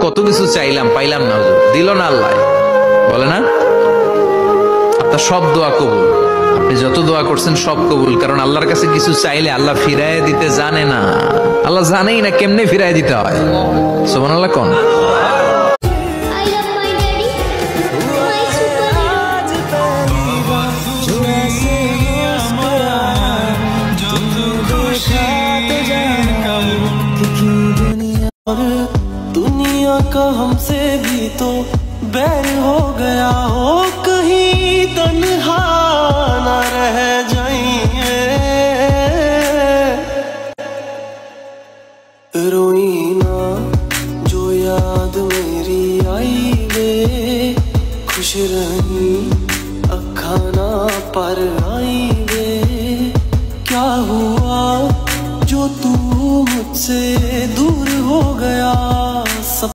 কত কিছু চাইলাম, পাইলাম না, হুজুর দিল না আল্লাহ, বলে না? আপনার সব দোয়া কবুল, আপনি যত দোয়া করছেন সব কবুল, কারণ আল্লাহর কাছে কিছু চাইলে আল্লাহ ফিরায় দিতে জানে না, আল্লাহ জানেই না কেমনে ফিরায় দিতে হয়। সুবহানাল্লাহ কোন? दुनिया का हमसे भी तो बैर हो गया हो, कहीं तन्हा न रह जाइए। रोई ना जो याद मेरी आई वे, खुश रही अखा ना पर आई वे। क्या हुआ जो तू मुझसे दूर हो गया।